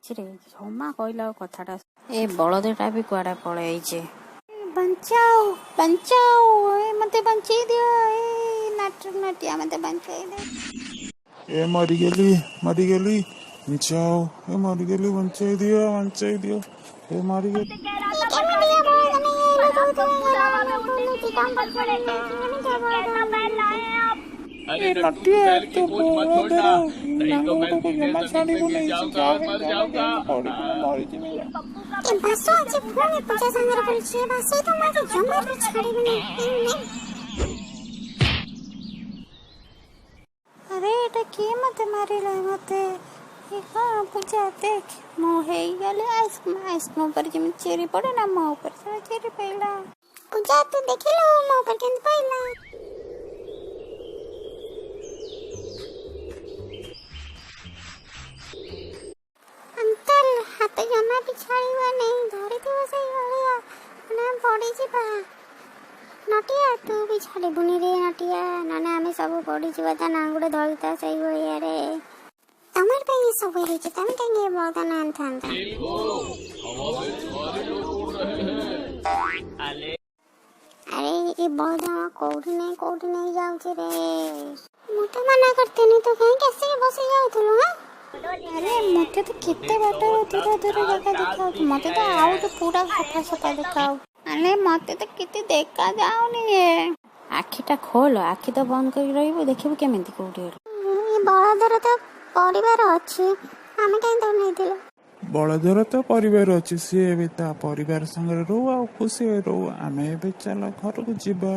क्षमा कहला कथाटा ए बलदटा भी कुआडा पळेइछे। बंचाओ बंचाओ ए मते बंचेई दियो ए नाटक नटिया मते बंचेई दे। ए मरी गेली बचाओ ए मरी गेली बंचेई दियो ए मरी गेली। अरे नटिया तो बहुत नहीं तो मैं जमा छाड़ी को नहीं मर जाऊंगा मर जाऊंगा। बसो आज पुणे पूजा संगर बोलछे बसो तो मते जमा छाड़ी नहीं। अरे एटा के मते मारिला मते हाँ पूजा देख मो हे गले आइसक्रीम पर जमी चेरी पड़े ना मो ऊपर से चेरी पड़ला। पूजा तू देखिलो मो ऊपर केन पड़ला। अंकल हाथ जमा पिछाड़ीवा नहीं धरी तो सही भलिया ना पड़ी जिबा। नटिया तू भी छाड़ी बुनी रे नटिया नाना हमें सब पड़ी जिबा ता नांगुडे धरिता सही भलिया रे। तमर पे ये सब है कि तम कहेंगे बहुत आनंद था। अरे ये बहुत कोडी नहीं जाऊ छे रे मोटा मना करते नहीं तो कहीं कैसे बसे जाऊ तुलो। हां अरे मते तो कितने बाटा दूर जगह दिखाओ मते तो आउ तो पूरा सफा दिखाओ। अरे मते तो कितने देखा जाओनी है आखिटा खोल आखि तो बंद कर रहिबो देखिबो केमिति कोडी ये बड़दर तो परिवार अछि हमें कहीं तो नहीं दिलो। बलदर तो परिवार अच्छी सी परिवार संगे रो आ खुशी रो आमे चल घर को जीवा।